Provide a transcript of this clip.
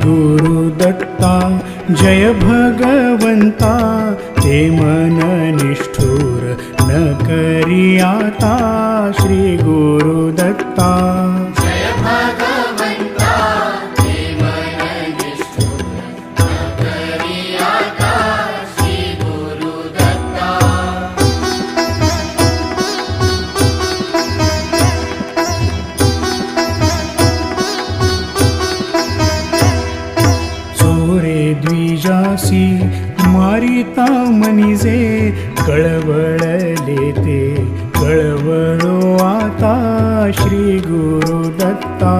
गुरुदत्ता जय भगवंता ते मन निष्ठुर न करी आता श्री गुरुदत्ता जय भगवंता ते मन निष्ठुर न करी आता श्री गुरुदत्ता चोरे द्विजासी मारिता मनिजे कळवळले ते कळवळो आता श्री गुरुदत्ता